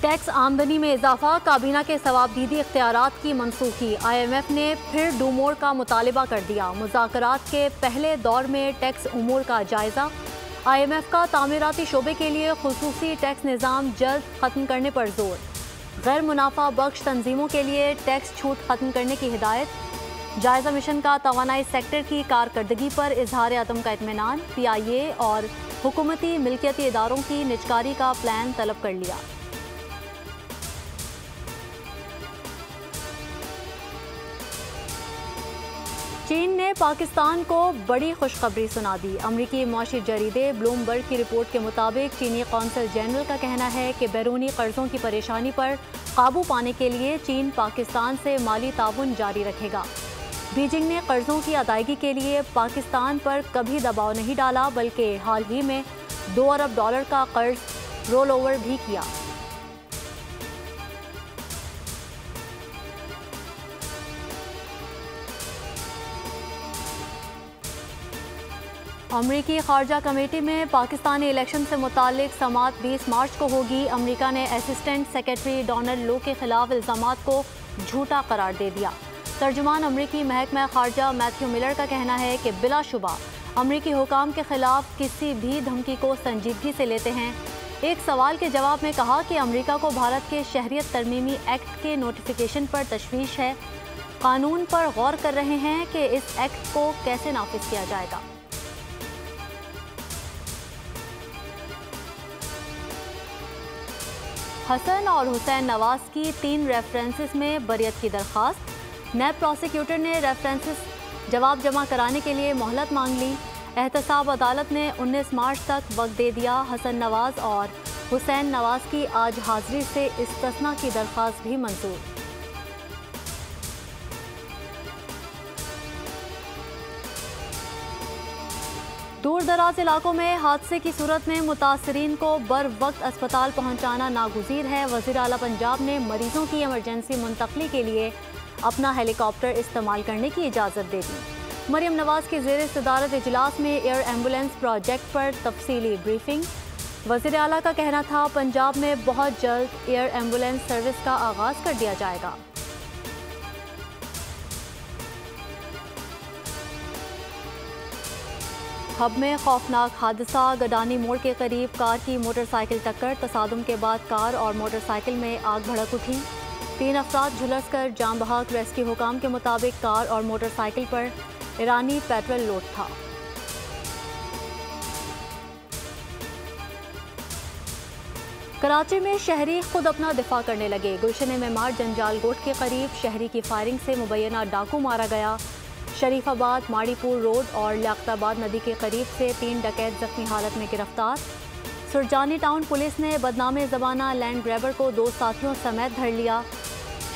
Tax आमदनी में इजाफा, काबीना के सवाबदीदी इख्तियारात की मनसूखी। IMF ने फिर डूमोर का मुतालिबा कर दिया। मुज़ाकरात के पहले दौर में टैक्स उमूर का जायजा। IMF का तामीराती शोबे के लिए खुसूसी टैक्स निज़ाम जल्द ख़त्म करने पर जोर। गैर मुनाफा बख्श तंजीमों के लिए टैक्स छूट ख़त्म करने की हिदायत। जायजा मिशन का तवानाई सेक्टर की कारकर्दगी पर इजहार अदम का इत्मीनान। PIA और हुकूमती मिल्कियती इदारों की निजकारी का प्लान तलब कर लिया। चीन ने पाकिस्तान को बड़ी खुशखबरी सुना दी। अमरीकी मौशी जरीदे ब्लूमबर्ग की रिपोर्ट के मुताबिक चीनी कौंसल जनरल का कहना है कि बैरूनी कर्जों की परेशानी पर काबू पाने के लिए चीन पाकिस्तान से माली ताउन जारी रखेगा। बीजिंग ने कर्जों की अदायगी के लिए पाकिस्तान पर कभी दबाव नहीं डाला, बल्कि हाल ही में $2 अरब का कर्ज रोल ओवर भी किया। अमरीकी खारजा कमेटी में पाकिस्तानी इलेक्शन से मुतालिक समाअत 20 मार्च को होगी। अमरीका ने असिस्टेंट सेक्रेटरी डोनाल्ड लो के खिलाफ इल्ज़ामात को झूठा करार दे दिया। तर्जुमान अमरीकी महकमा खारजा मैथ्यू मिलर का कहना है कि बिलाशुबा अमरीकी हुकाम के खिलाफ किसी भी धमकी को संजीदगी से लेते हैं। एक सवाल के जवाब में कहा कि अमरीका को भारत के शहरियत तरमीमी एक्ट के नोटिफिकेशन पर तशवीश है। कानून पर गौर कर रहे हैं कि इस एक्ट को कैसे नाफिज किया जाएगा। हसन और हुसैन नवाज की 3 रेफरेंसेस में बरियत की दरख्वास्त। नैब प्रोसिक्यूटर ने रेफरेंसेस जवाब जमा कराने के लिए मोहलत मांग ली। एहतसाब अदालत ने 19 मार्च तक वक्त दे दिया। हसन नवाज और हुसैन नवाज की आज हाजिरी से इस्तिस्ना की दरख्वास्त भी मंजूर। दूर दराज इलाकों में हादसे की सूरत में मुतासरीन को बर वक्त अस्पताल पहुंचाना नागुज़ीर है। वज़ीर आला पंजाब ने मरीजों की इमरजेंसी मुंतकली के लिए अपना हेलीकॉप्टर इस्तेमाल करने की इजाज़त दे दी। मरियम नवाज के ज़ेर सदारत इजलास में एयर एम्बुलेंस प्रोजेक्ट पर तफसीली ब्रीफिंग। वज़ीर आला का कहना था पंजाब में बहुत जल्द एयर एम्बुलेंस सर्विस का आगाज़ कर दिया जाएगा। हब में खौफनाक हादसा। गडानी मोड़ के करीब कार की मोटरसाइकिल टक्कर। तसादुम के बाद कार और मोटरसाइकिल में आग भड़क उठी। 3 अफराद झुलस कर जान बहक। रेस्क्यू हुकाम के मुताबिक कार और मोटरसाइकिल पर ईरानी पेट्रोल लोड था। कराची में शहरी खुद अपना दिफा करने लगे। गुलशन मेमार जंजाल गोट के करीब शहरी की फायरिंग से मुबैना डाकू मारा गया। शरीफाबाद माड़ीपुर रोड और लियाकताबाद नदी के करीब से 3 डकैत जख्मी हालत में गिरफ्तार। सुरजानी टाउन पुलिस ने बदनामे ज़बाना लैंड ग्रैबर को 2 साथियों समेत धर लिया।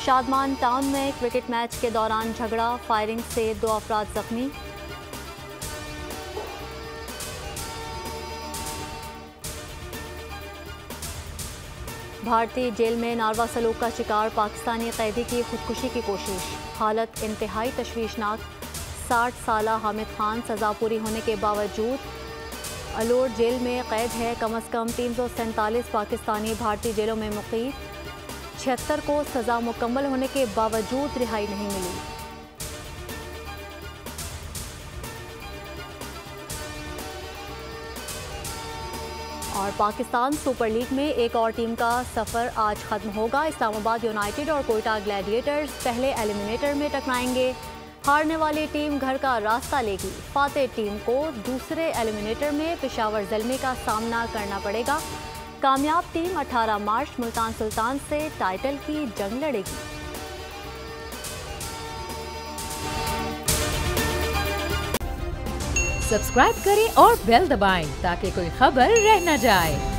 शादमान टाउन में क्रिकेट मैच के दौरान झगड़ा, फायरिंग से 2 अफराद जख्मी। भारतीय जेल में नारवा सलूक का शिकार पाकिस्तानी कैदी की खुदकुशी की कोशिश। हालत इंतहाई तशवीशनाक। 60 साला हामिद खान सज़ा पूरी होने के बावजूद अलोर जेल में कैद है। कम अज़ कम 347 पाकिस्तानी भारतीय जेलों में मुक़ीम। 76 को सज़ा मुकम्मल होने के बावजूद रिहाई नहीं मिली। और पाकिस्तान सुपर लीग में एक और टीम का सफ़र आज ख़त्म होगा। इस्लामाबाद यूनाइटेड और कोयटा ग्लैडिएटर्स पहले एलिमिनेटर में टकराएंगे। हारने वाली टीम घर का रास्ता लेगी। फातेह टीम को दूसरे एलिमिनेटर में पेशावर ज़ल्मी का सामना करना पड़ेगा। कामयाब टीम 18 मार्च मुल्तान सुल्तान से टाइटल की जंग लड़ेगी। सब्सक्राइब करें और बेल दबाएं ताकि कोई खबर रह न जाए।